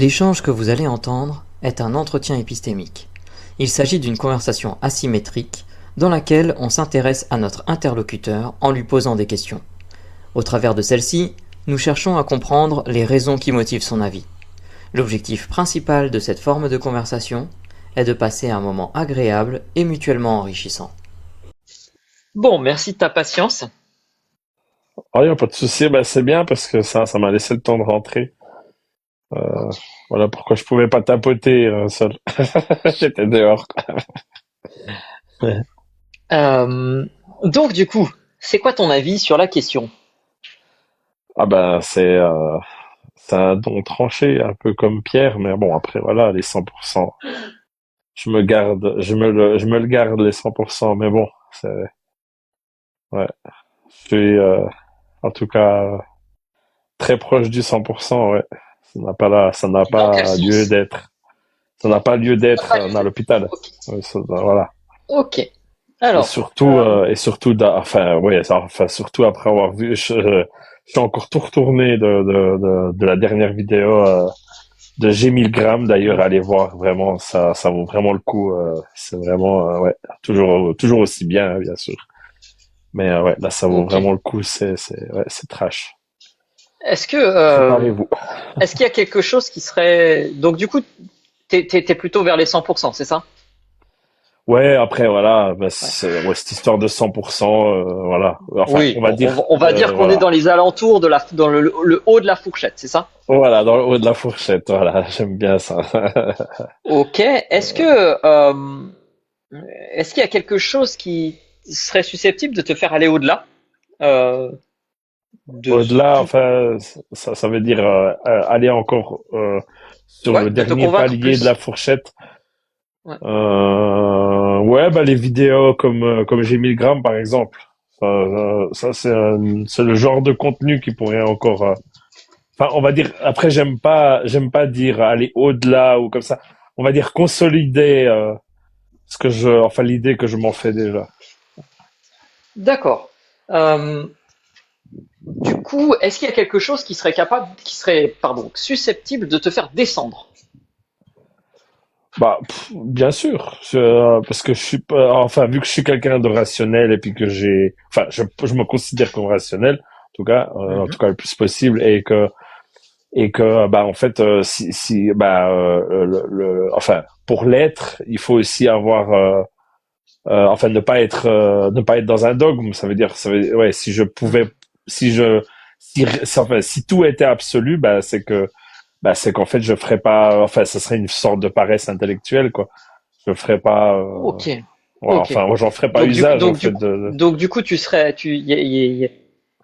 L'échange que vous allez entendre est un entretien épistémique. Il s'agit d'une conversation asymétrique dans laquelle on s'intéresse à notre interlocuteur en lui posant des questions. Au travers de celle-ci, nous cherchons à comprendre les raisons qui motivent son avis. L'objectif principal de cette forme de conversation est de passer un moment agréable et mutuellement enrichissant. Bon, merci de ta patience. Ah, y a pas de souci, ben, c'est bien parce que ça m'a laissé le temps de rentrer. Euh, voilà pourquoi je pouvais pas tapoter seul. J'étais dehors. Ouais. Euh, donc du coup, c'est quoi ton avis sur la question? Ah ben c'est un don tranché, un peu comme Pierre, mais bon après voilà les 100%. Je me le garde les 100%, mais bon c'est ouais. Je suis en tout cas très proche du 100%. Ouais. Ça n'a Dans quel pas lieu sens? d'être. Ça n'a pas lieu T'as d'être pas lu dans de- l'hôpital. Ok. Voilà. Ok. Alors, Et surtout, enfin, ouais, enfin, surtout après avoir vu, je suis encore tout retourné de la dernière vidéo de G1000 grammes. D'ailleurs, allez voir, vraiment, ça vaut vraiment le coup. C'est vraiment, ouais, toujours aussi bien, hein, bien sûr. Mais ouais, là, ça vaut ok. vraiment le coup. Ouais, c'est trash. Est-ce que Préparez-vous. est-ce qu'il y a quelque chose qui serait donc du coup t'es plutôt vers les 100%, c'est ça? Ouais, après, voilà, bah, Ouais. ouais, cette histoire de 100%, voilà. Enfin, Oui, on va bon, dire, on va dire qu'on est voilà. dans les alentours de dans le haut de la fourchette, c'est ça? Voilà, dans le haut de la fourchette, voilà, j'aime bien ça. Ok. Est-ce qu'il y a quelque chose qui serait susceptible de te faire aller au-delà euh, de Au-delà, tout, enfin, ça veut dire aller encore sur ouais, le de te dernier convaincre palier de la plus? fourchette. Ouais. Ouais, bah les vidéos comme j'ai 1000 grammes par exemple. Ça c'est le genre de contenu qui pourrait encore. Enfin, on va dire. Après, j'aime pas dire aller au-delà ou comme ça. On va dire consolider enfin l'idée que je m'en fais déjà. D'accord. Euh, Du coup, est-ce qu'il y a quelque chose pardon, susceptible de te faire descendre? Bah, bien sûr, parce que je suis pas, enfin, vu que je suis quelqu'un de rationnel et puis que enfin, je me considère comme rationnel, en tout Mhm. cas le plus possible, et que, bah, en fait, bah, enfin, pour l'être, il faut aussi avoir, enfin, ne pas être dans un dogme. Ouais, si je pouvais, Mhm. si je, enfin, si tout était absolu, bah, c'est qu'en fait, je ferais pas, enfin, ça serait une sorte de paresse intellectuelle, quoi. Je ferais pas, Ok, ouais, ok. enfin, moi, j'en ferais pas Donc du, usage, en donc du fait, coup, donc du coup, tu serais, tu, il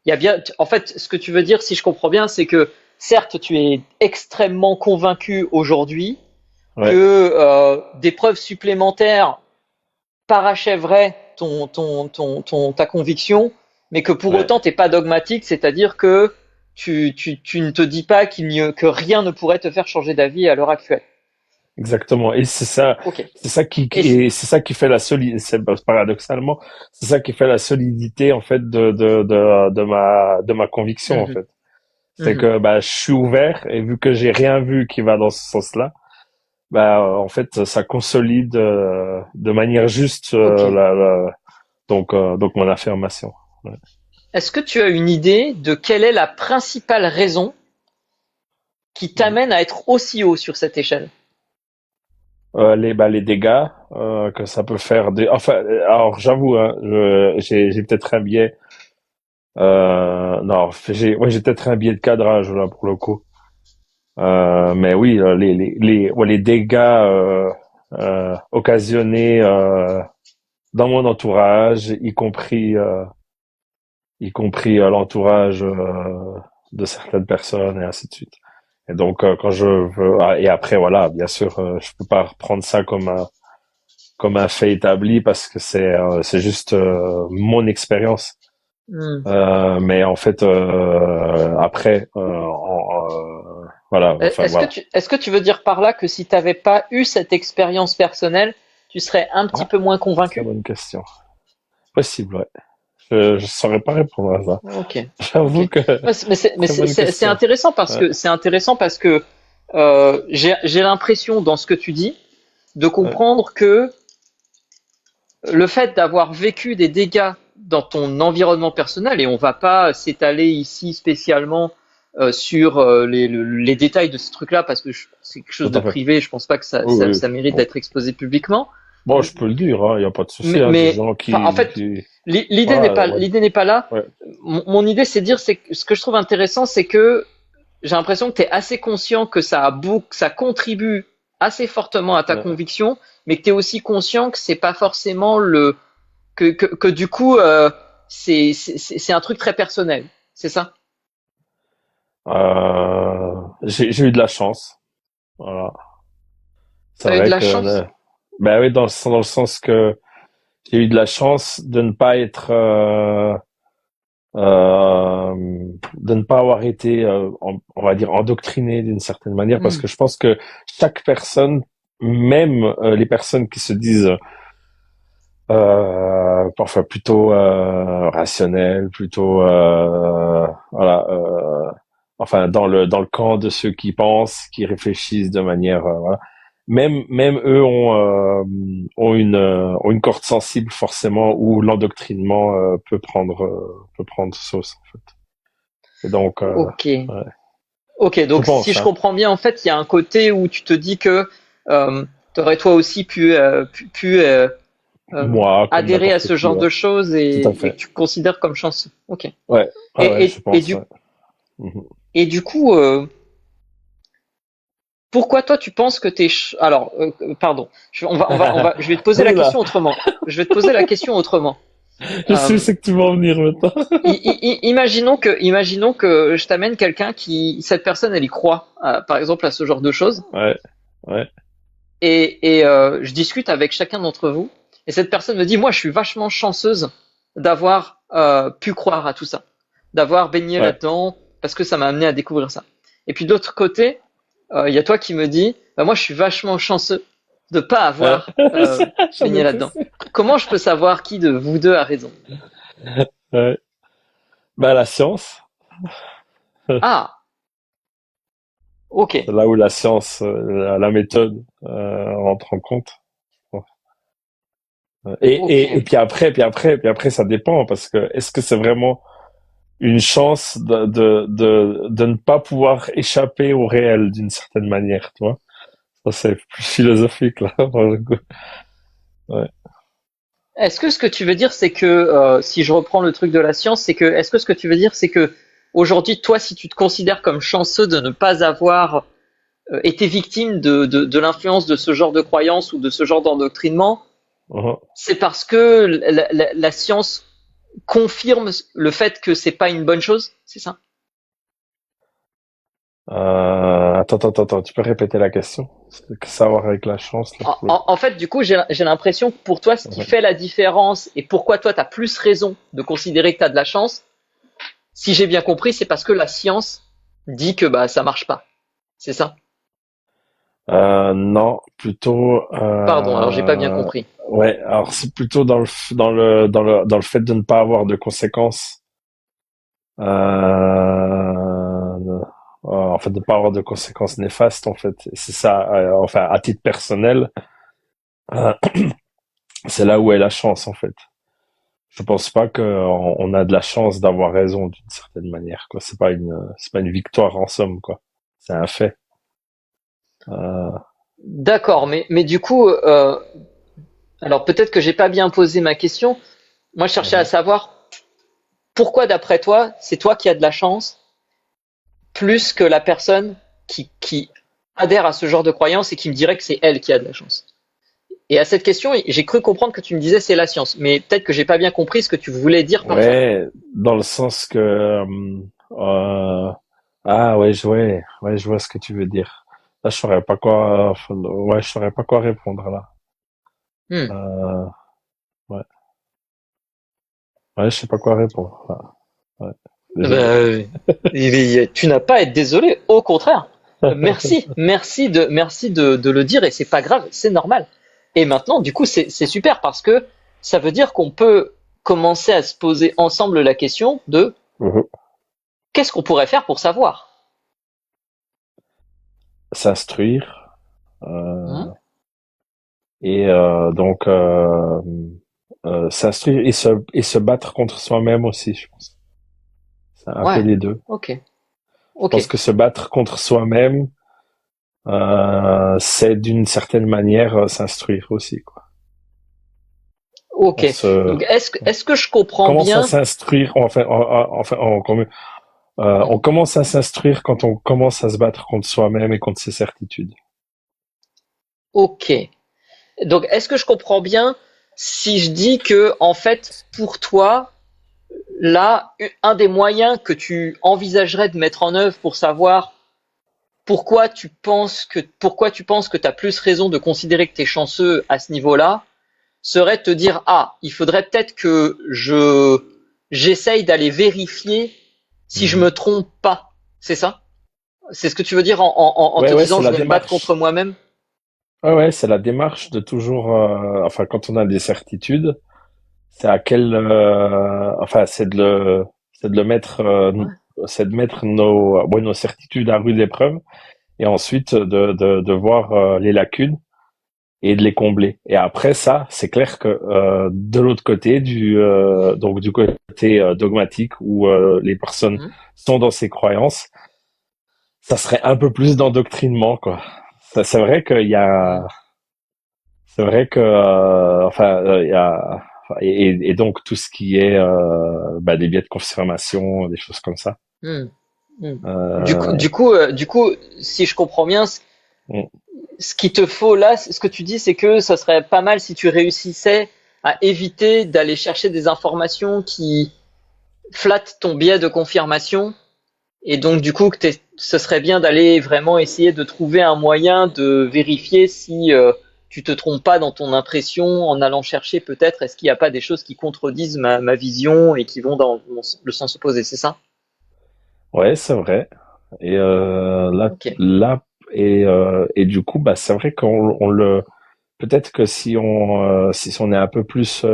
y a bien. En fait, ce que tu veux dire, si je comprends bien, c'est que certes, tu es extrêmement convaincu aujourd'hui ouais, que des preuves supplémentaires parachèveraient ta conviction, mais que pour ouais, autant, t'es pas dogmatique, c'est-à-dire que tu ne te dis pas que rien ne pourrait te faire changer d'avis à l'heure actuelle. exactement. Et Ok. Et c'est ça qui fait la solidité, paradoxalement, c'est ça qui fait la solidité, en fait, de ma conviction, en Mhm, fait. C'est mhm. que, bah, je suis ouvert, et vu que j'ai rien vu qui va dans ce sens-là, bah, en fait, ça consolide, de manière juste, Ok. donc mon affirmation. Ouais. Est-ce que tu as une idée de quelle est la principale raison qui t'amène à être aussi haut sur cette échelle? Les dégâts que ça peut faire. Enfin, alors j'avoue, hein, j'ai peut-être un biais. Non, j'ai peut-être un biais de cadrage là pour le coup. Mais oui, ouais, les dégâts occasionnés dans mon entourage, y compris l'entourage de certaines personnes et ainsi de suite. Et donc quand je veux, et après voilà, bien sûr, je peux pas reprendre ça comme un fait établi parce que c'est juste mon expérience. Hmm. Mais en fait, après, voilà, enfin voilà. Est-ce que tu veux dire par là que si tu n'avais pas eu cette expérience personnelle, tu serais un petit Ah, peu moins très convaincu? bonne question. Possible, ouais. Je saurais pas répondre à ça. Ok, ok. J'avoue que Ouais, mais très bonne c'est question. intéressant parce Ouais, que c'est intéressant parce que J'ai l'impression, dans ce que tu dis, de comprendre que le fait d'avoir vécu des dégâts dans ton environnement personnel, et on va pas s'étaler ici spécialement sur les détails de ce truc-là, parce que c'est quelque chose Tout de à fait. privé, je pense pas que Oui, oui. ça mérite Bon, d'être exposé publiquement. bon, je peux le dire, il y a pas de souci, des Mais gens enfin, en fait, voilà, ouais, l'idée n'est pas là. ouais, Mon idée, c'est de dire, c'est que ce que je trouve intéressant, c'est que j'ai l'impression que tu es assez conscient que ça contribue assez fortement à ta ouais. conviction, mais que tu es aussi conscient que c'est pas forcément que du coup, c'est un truc très personnel. C'est ça? J'ai eu de la chance, voilà. C'est T'as eu de vrai la que, chance? ben oui, dans le sens que j'ai eu de la chance de ne pas être, euh, de ne pas avoir été, on va dire, endoctriné d'une certaine manière, parce Hmm. que je pense que chaque personne, même les personnes qui se disent parfois plutôt rationnelles, plutôt voilà, enfin dans le camp de ceux qui pensent, qui réfléchissent de manière voilà. Même eux ont une corde sensible forcément où l'endoctrinement peut prendre sauce en fait. Et donc Ok. ouais, Ok, je donc si pense je hein. comprends bien, en fait, il y a un côté où tu te dis que t'aurais toi aussi Moi comme adhérer à n'importe ce qui, genre ouais. de choses Tout à et que fait. tu considères comme chanceux. Ok. Ouais, ouais, ouais, Et, je et, et pense. du, Ouais. Mhm. et du coup, pourquoi toi tu penses que alors, pardon, je vais te poser la Oula, question autrement. Je vais te poser la question autrement. je sais où Euh, c'est que tu vas en venir maintenant. imaginons que je t'amène quelqu'un cette personne, elle y croit, par exemple, à ce genre de choses. Ouais, ouais, Et je discute avec chacun d'entre vous, et cette personne me dit, moi, je suis vachement chanceuse d'avoir pu croire à tout ça, d'avoir baigné ouais. là-dedans, parce que ça m'a amené à découvrir ça. Et puis de l'autre côté, il y a toi qui me dis, bah, moi, je suis vachement chanceux de pas Ouais. avoir J'en baigné étais là-dedans. sûr. Comment je peux savoir qui de vous deux a raison? Ouais. Bah, la science, Ah, ok, c'est là où la science, la méthode rentre en compte. ok. Et puis après, ça dépend parce que est-ce que c'est vraiment une chance de ne pas pouvoir échapper au réel d'une certaine manière, tu vois? Ça, c'est plus philosophique, là, pour le coup. Ouais. Est-ce que ce que tu veux dire, c'est que, si je reprends le truc de la science, est-ce que ce que tu veux dire, c'est que aujourd'hui, toi, si tu te considères comme chanceux de ne pas avoir été victime de l'influence de ce genre de croyance ou de ce genre d'endoctrinement, Mhm. c'est parce que la science confirme le fait que c'est pas une bonne chose, c'est ça? Attends, tu peux répéter la question? C'est que ça a à voir avec la chance, là. En fait, du coup, j'ai l'impression que pour toi, ce qui Mhm. fait la différence et pourquoi toi, tu as plus raison de considérer que tu as de la chance, si j'ai bien compris, c'est parce que la science dit que bah ça marche pas. C'est ça? Non, plutôt, Pardon, alors j'ai pas bien compris. ouais, alors c'est plutôt dans le fait de ne pas avoir de conséquences, en fait, de ne pas avoir de conséquences néfastes, en fait. Et c'est ça, enfin, à titre personnel, euh, c'est là où est la chance, en fait. Je pense pas qu'on a de la chance d'avoir raison d'une certaine manière, quoi. C'est pas une victoire en somme, quoi. C'est un fait. Euh, D'accord, mais du coup, alors peut-être que j'ai pas bien posé ma question. Moi, je cherchais à mhm. savoir pourquoi, d'après toi, c'est toi qui as de la chance plus que la personne qui adhère à ce genre de croyance et qui me dirait que c'est elle qui a de la chance. Et à cette question, j'ai cru comprendre que tu me disais c'est la science, mais peut-être que j'ai pas bien compris ce que tu voulais dire par ça. Ouais, dans le sens que euh, ah ouais, je vois ce que tu veux dire. Là, je saurais pas quoi, ouais, je saurais pas quoi répondre là. Hmm. Euh, ouais, ouais, je sais pas quoi répondre. Là. Ouais, désolé. Ben, tu n'as pas à être désolé, au contraire. Merci de le dire et c'est pas grave, c'est normal. Et maintenant, du coup, c'est super parce que ça veut dire qu'on peut commencer à se poser ensemble la question de Mhm. qu'est-ce qu'on pourrait faire pour savoir? s'instruire Hein. et s'instruire et se battre contre soi-même aussi, je pense. C'est un peu Ouais, les deux. ok, Je ok, pense que se battre contre soi-même, c'est d'une certaine manière s'instruire aussi, quoi. ok. On se, Donc est-ce que je on comprends commence à bien? s'instruire, on commence à s'instruire quand on commence à se battre contre soi-même et contre ses certitudes. Ok. Donc est-ce que je comprends bien si je dis que en fait pour toi là un des moyens que tu envisagerais de mettre en œuvre pour savoir pourquoi tu penses que tu as plus raison de considérer que tu es chanceux à ce niveau-là serait de te dire ah, il faudrait peut-être que j'essaye d'aller vérifier si je Mhm. me trompe pas. C'est ça? C'est ce que tu veux dire en Ouais, te ouais, disant c'est je la vais me battre contre démarche. moi-même? Ouais, ouais, c'est la démarche de toujours, enfin, quand on a des certitudes, c'est à quel, enfin, c'est de le mettre, Ouais. c'est de mettre nos certitudes à rude épreuve et ensuite de voir les lacunes et de les combler. Et après ça, c'est clair que de l'autre côté, donc du côté dogmatique où les personnes Mhm. sont dans ces croyances, ça serait un peu plus d'endoctrinement, quoi. C'est vrai qu'il y a, Mhm. c'est vrai que, enfin, il y a, enfin, et donc tout ce qui est des biais de confirmation, des choses comme ça. Mhm. Mhm. Du coup, Euh, du coup, euh, du coup, si je comprends bien, mm, ce qu'il te faut là, ce que tu dis, c'est que ça serait pas mal si tu réussissais à éviter d'aller chercher des informations qui flattent ton biais de confirmation. Et donc, du coup, ce serait bien d'aller vraiment essayer de trouver un moyen de vérifier si tu te trompes pas dans ton impression en allant chercher peut-être est-ce qu'il n'y a pas des choses qui contredisent ma vision et qui vont dans le sens opposé, c'est ça? ouais, c'est vrai. Et Ok. et du coup, bah, c'est vrai qu'on le, peut-être que si on est un peu plus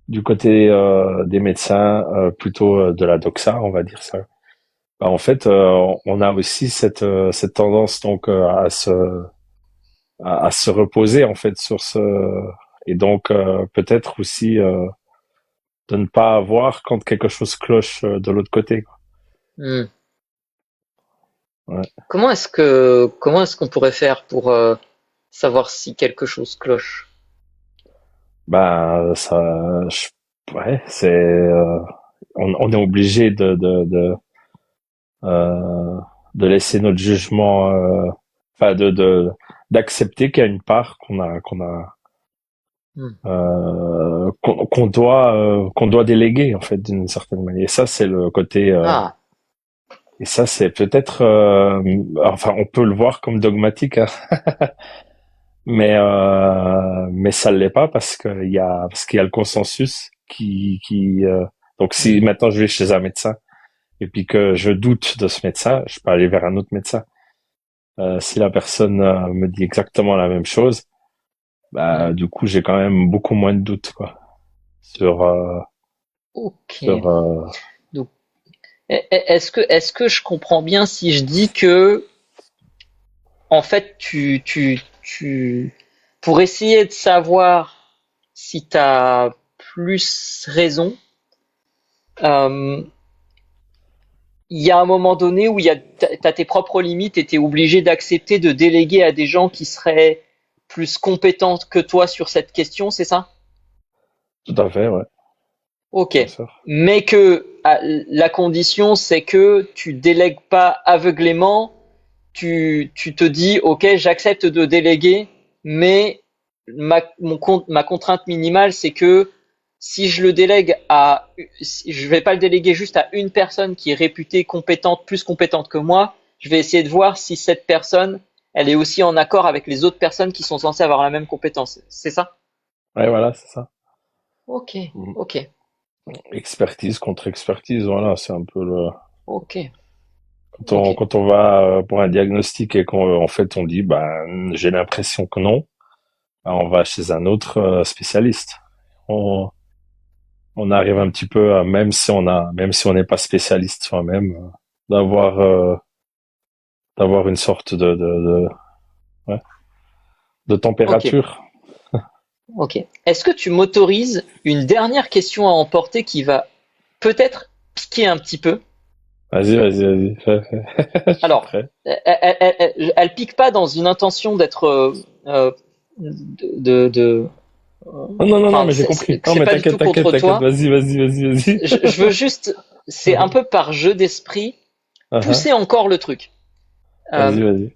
du côté des médecins, plutôt de la doxa, on va dire ça. Bah, en fait, on a aussi cette tendance donc à se reposer en fait sur ce et donc peut-être aussi de ne pas avoir quand quelque chose cloche de l'autre côté, quoi. Hmm. Ouais. Comment est-ce qu'on pourrait faire pour savoir si quelque chose cloche? Bah ouais, c'est on est obligé euh, de laisser notre jugement, enfin d'accepter qu'il y a une part Hmm. qu'on doit déléguer en fait d'une certaine manière. Et ça c'est le côté Ah. et ça c'est peut-être enfin on peut le voir comme dogmatique, hein, mais ça l'est pas parce qu'il y a le consensus qui donc si Hmm. maintenant je vais chez un médecin et puis que je doute de ce médecin, je peux aller vers un autre médecin. Si la personne me dit exactement la même chose, bah Hmm. du coup j'ai quand même beaucoup moins de doutes quoi sur Ok. sur Donc, est-ce que je comprends bien si je dis que en fait pour essayer de savoir si tu as plus raison, euh, il y a un moment donné où t'as tes propres limites et t'es obligé d'accepter de déléguer à des gens qui seraient plus compétents que toi sur cette question, c'est ça? tout à fait, ouais, Ok. bien sûr. Mais que la condition, c'est que tu délègues pas aveuglément, tu te dis, ok, j'accepte de déléguer, mais ma contrainte minimale, c'est que si je le délègue si je vais pas le déléguer juste à une personne qui est réputée compétente, plus compétente que moi, je vais essayer de voir si cette personne, elle est aussi en accord avec les autres personnes qui sont censées avoir la même compétence. C'est ça? Ouais, voilà, c'est ça. Ok, Mhm. ok, Expertise contre expertise, voilà, c'est un peu le ok, ok. quand on va pour un diagnostic et qu'en en fait on dit bah j'ai l'impression que non, bah, on va chez un autre spécialiste. On on arrive un petit peu à, même si on n'est pas spécialiste soi-même, d'avoir d'avoir une sorte ouais, de Ok, température. ok. Est-ce que tu m'autorises une dernière question à emporter qui va peut-être piquer un petit peu? Vas-y, je suis Alors, prêt. elle pique pas dans une intention d'être, de, Oh, non, non, non, enfin, mais j'ai compris. Non, c'est mais pas du tout contre t'inquiète. toi. Vas-y. Je veux juste, c'est un peu par jeu d'esprit, Uh-huh. pousser encore le truc. Euh, Vas-y.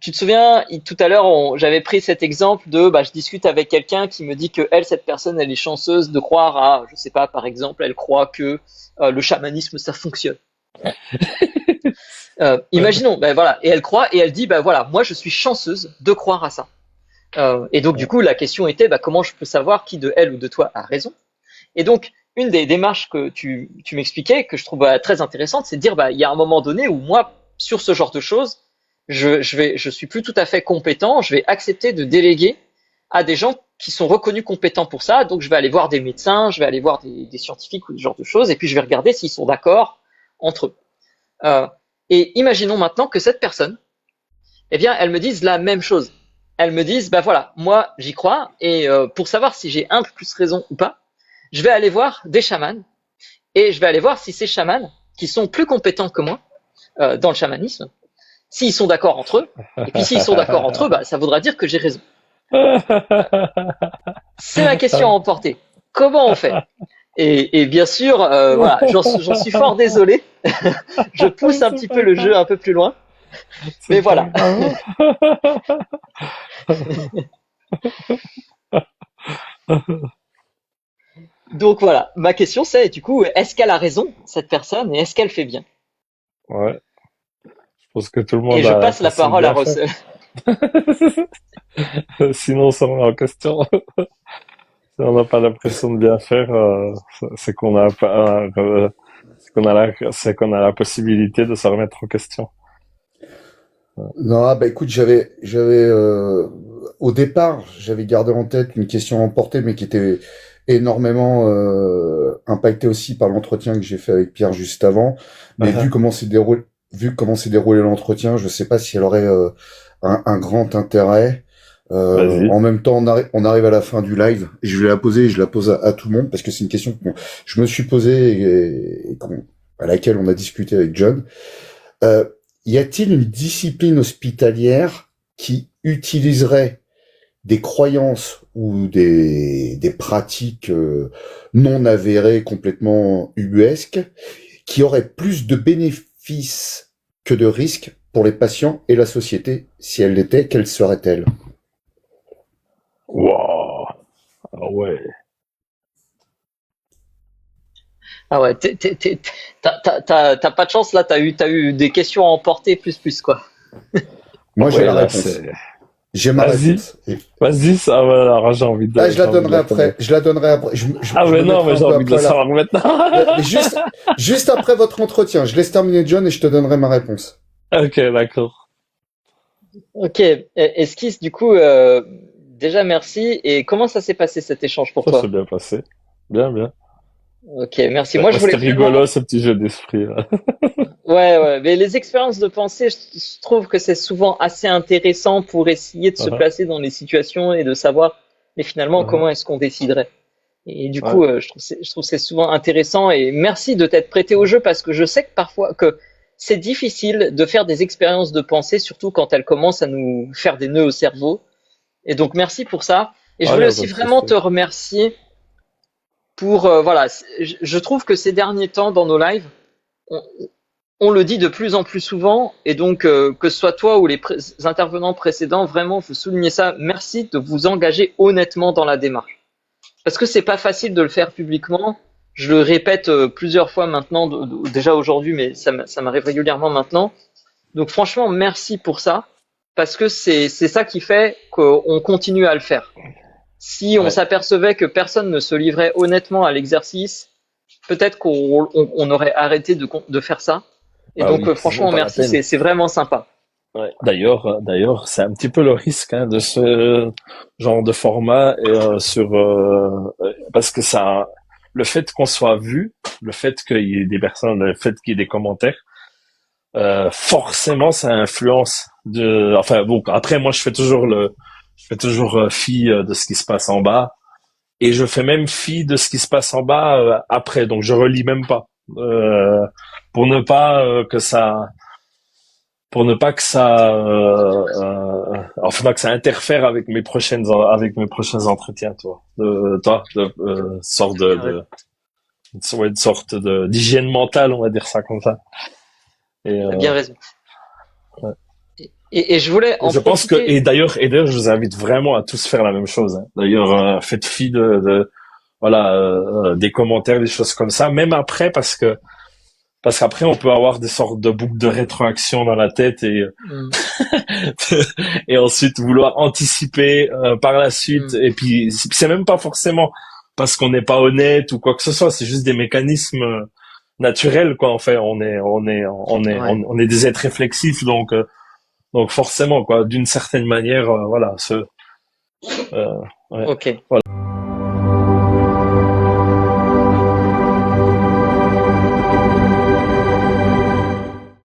tu te souviens, tout à l'heure, j'avais pris cet exemple de, bah, je discute avec quelqu'un qui me dit que elle, cette personne, elle est chanceuse de croire à, je sais pas, par exemple, elle croit que le chamanisme, ça fonctionne. Imaginons, ben voilà, et elle croit et elle dit, ben voilà, moi, je suis chanceuse de croire à ça. Et donc, du coup, la question était, bah, comment je peux savoir qui de elle ou de toi a raison? Et donc, une des démarches que tu m'expliquais, que je trouve très intéressante, c'est de dire, bah, il y a un moment donné où moi, sur ce genre de choses, je suis plus tout à fait compétent, je vais accepter de déléguer à des gens qui sont reconnus compétents pour ça. Donc, je vais aller voir des médecins, je vais aller voir des scientifiques ou ce genre de choses, et puis je vais regarder s'ils sont d'accord entre eux. Euh, et imaginons maintenant que cette personne, eh bien, elle me dise la même chose. Elle me dise, bah voilà, moi, j'y crois, et pour savoir si j'ai un peu plus raison ou pas, je vais aller voir des chamans et je vais aller voir si ces chamans, qui sont plus compétents que moi dans le chamanisme, s'ils sont d'accord entre eux. Et puis s'ils sont d'accord entre eux, bah, ça voudra dire que j'ai raison. C'est ma question à emporter. Comment on fait? Et bien sûr, voilà, j'en suis fort désolé. Je pousse un C'est petit peu pas le jeu grave. un peu plus loin, mais C'est pas voilà. grave. Donc voilà, ma question c'est du coup, est-ce qu'elle a raison, cette personne, et est-ce qu'elle fait bien? Ouais. Je pense que tout le Et monde je a passe la pensé parole à bien faire. Russell. Sinon, ça remet en question. Si on n'a pas l'impression de bien faire, c'est qu'on a pas, c'est qu'on a la possibilité de se remettre en question. Non, ah bah écoute, au départ, j'avais gardé en tête une question emportée, mais qui était énormément impactée aussi par l'entretien que j'ai fait avec Pierre juste avant. Mais vu comment s'est déroulé l'entretien, je sais pas si elle aurait un grand intérêt. Vas-y. En même temps, on arrive à la fin du live. Et je vais la poser, et je la pose à tout le monde parce que c'est une question que je me suis posée à laquelle on a discuté avec John. Euh, Y a-t-il une discipline hospitalière qui utiliserait des croyances ou des pratiques non avérées, complètement ubuesques, qui auraient plus de bénéfices que de risques pour les patients et la société? Si elle l'était, quelle serait-elle? Wow. Ah ouais. Ah ouais, t'as pas de chance là, t'as eu des questions à emporter plus quoi. Moi, j'ai Ouais, la là, réponse. c'est... J'ai ma Vas-y. réponse. Vas-y, ça va, alors Ah, je la j'ai envie de donnerai la après. connaître. Je la donnerai après. Ah, Je mais me non, mettrai mais un j'ai peu envie de le après savoir maintenant. Mais juste après votre entretien. Je laisse terminer John et je te donnerai ma réponse. Ok, d'accord. Ok, Esquisse, du coup, déjà merci. Et comment ça s'est passé cet échange pour Ça s'est toi? bien passé. Bien. Ok, merci. Moi, je C'était voulais vraiment. rigolo, ce petit jeu d'esprit, là. Ouais, mais les expériences de pensée, je trouve que c'est souvent assez intéressant pour essayer de se Uh-huh, placer dans les situations et de savoir, mais finalement, uh-huh. comment est-ce qu'on déciderait? Et du Ouais. coup, je trouve que c'est souvent intéressant et merci de t'être prêté au jeu parce que je sais que parfois que c'est difficile de faire des expériences de pensée, surtout quand elles commencent à nous faire des nœuds au cerveau. Et donc merci pour ça. Et je Ah, y voulais a pas aussi de vraiment souci. te remercier pour voilà. Je trouve que ces derniers temps dans nos lives, on, on le dit de plus en plus souvent, et donc que ce soit toi ou les intervenants précédents, vraiment, faut souligner ça. Merci de vous engager honnêtement dans la démarche. Parce que c'est pas facile de le faire publiquement. Je le répète plusieurs fois maintenant, déjà aujourd'hui, mais ça m'arrive régulièrement maintenant. Donc franchement, merci pour ça, parce que c'est ça qui fait qu'on continue à le faire. Si on Ouais. s'apercevait que personne ne se livrait honnêtement à l'exercice, peut-être qu'on aurait arrêté de faire ça. Et Bah donc oui, c'est même franchement, pas la merci, peine. c'est vraiment sympa. Ouais. D'ailleurs, c'est un petit peu le risque hein, de ce genre de format et parce que ça, le fait qu'on soit vu, le fait qu'il y ait des personnes, le fait qu'il y ait des commentaires, forcément ça influence de. Enfin bon, après moi je fais toujours fi de ce qui se passe en bas et je fais même fi de ce qui se passe en bas après. Donc je relis même pas pour ne pas que ça pour ne pas que ça enfin que ça interfère avec mes prochains entretiens, sorte ouais, une sorte de d'hygiène mentale, on va dire ça comme ça. Et T'as bien raison. ouais. Et je voulais Et en je pense que profiter. et d'ailleurs je vous invite vraiment à tous faire la même chose, hein. D'ailleurs faites fi de voilà des commentaires, des choses comme ça, même après parce qu'après on peut avoir des sortes de boucles de rétroaction dans la tête et Hmm, et ensuite vouloir anticiper par la suite. hmm, Et puis c'est même pas forcément parce qu'on n'est pas honnête ou quoi que ce soit, c'est juste des mécanismes naturels quoi. En fait, ouais. on est des êtres réflexifs donc forcément quoi, d'une certaine manière, voilà, euh, ouais. Ok. Voilà.